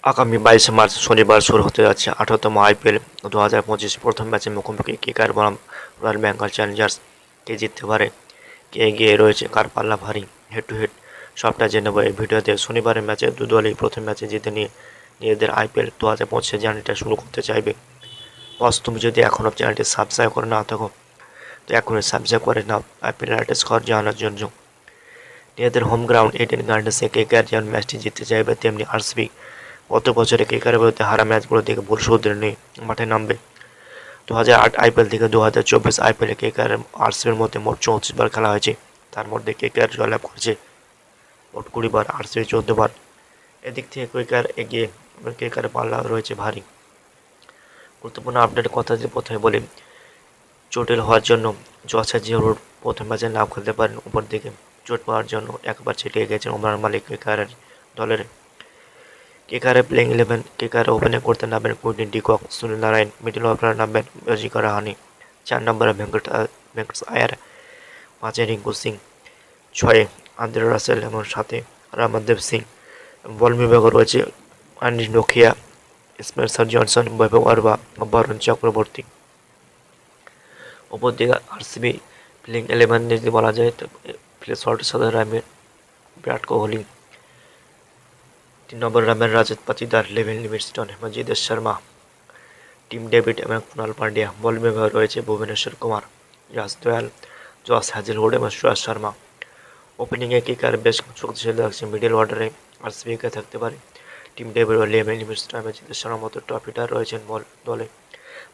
আগামী 22 মার্চ শনিবার শুরু হতে যাচ্ছে 18তম আইপিএল 2025 প্রথম ম্যাচে মুখোমুখি কেকেআর বনাম রয়্যাল বেঙ্গল চ্যালেঞ্জার্স। কে জিততে পারে, কে এগিয়ে রয়েছে, কার পাল্লা ভারী, হেড টু হেড সবটা জেনে নেব এই ভিডিওতে। শনিবারের ম্যাচে দু দলই প্রথম ম্যাচে জিতে নিয়ে নিজেদের আইপিএল 2025 জার্নিটা শুরু করতে চাইবে। বস, তুমি যদি এখনও চ্যানেলটি সাবস্ক্রাইব করে না থাকো তো এখনই সাবস্ক্রাইব করে নাও আইপিএল লেটেস্ট খবর জানার জন্য। নিজেদের হোম গ্রাউন্ড ইডেন গার্ডেন্সে কেকেআর যেমন ম্যাচটি জিততে চাইবে, তেমনি আরসিবি গত বছরে কেকেআরের বিরুদ্ধে হারা ম্যাচগুলো থেকে ভুল শুধরে নিয়ে মাঠে নামবে। 2008 আইপিএল থেকে 2024 আইপিএলে কেকেআর আরসিবির মধ্যে মোট 34 বার খেলা হয়েছে। তার মধ্যে কেকেআর জয়লাভ করেছে মোট 20 বার, আরসিবি 14 বার। এদিক থেকে কেকেআর এগিয়ে, কেকেআরের পাল্লা রয়েছে ভারী। গুরুত্বপূর্ণ আপডেটের কথা যে প্রথমে বলি, চোটেল হওয়ার জন্য জস হাজারে প্রথম ম্যাচে নাও খেলতে পারেন। উপর দিকে চোট পাওয়ার জন্য একবার ছিটিয়ে গেছেন ওমরান মালিক কেকেআরের দলের। কেকেআরের প্লেইং 11, কেকেআর ওপেনিং করতে নামবেন Quinton de Kock, Sunil Narayan, middle অর্ডারে নামবেন অজিঙ্কা রাহানে, 4 নম্বরে ভেঙ্কটেশ আয়ার, 5-এ রিঙ্কু সিং, 6-এ আন্দ্রে রাসেল এবং 7-এ রামদেব সিং। বল বিভাগে রয়েছে অ্যান্ডি নোকিয়া, স্পেন্সার জনসন, বৈভব আরবা, বরুণ চক্রবর্তী। অপর দিকে আরসিবি প্লেইং 11 যদি বলা যায় তো শর্টের সাথে নামবেন বিরাট কোহলি, 3 নম্বরে নামবেন রাজত পাতিদার, লেভিন Livingstone, Majid Sharma, Tim David এবং কুণাল পান্ডিয়া। বল বিভাগে রয়েছে ভুবনেশ্বর কুমার, ইয়াশ দয়াল, জস হ্যাজেলউড এবং সুয়াস শর্মা। ওপেনিংয়ে কেকেআর বেশ শক্তিশালী লাগছে। মিডল অর্ডারে আরসিবিকে থাকতে পারে টিম ডেভিড ও লেভিন লিভিংস্টন, মজিদ শর্মার মতো টপ হিটার রয়েছেন দলে।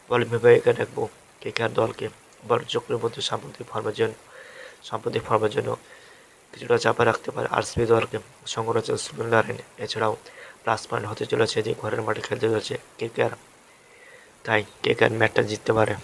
বল বিভাগে দেখবো কেকেআর দলকে বরুণ চক্রবর্তী সাম্প্রতিক ফর্মের জন্য কিছুটা চাপে রাখতে পারে আরসিবি দলকে। সঙ্গে রয়েছে সুনীল নারায়ণ। এছাড়াও প্লাস পয়েন্ট হতে চলেছে যে ঘরের মাঠে খেলতে চলেছে কেকেআর, তাই কেকেআর ম্যাচটা জিততে পারে।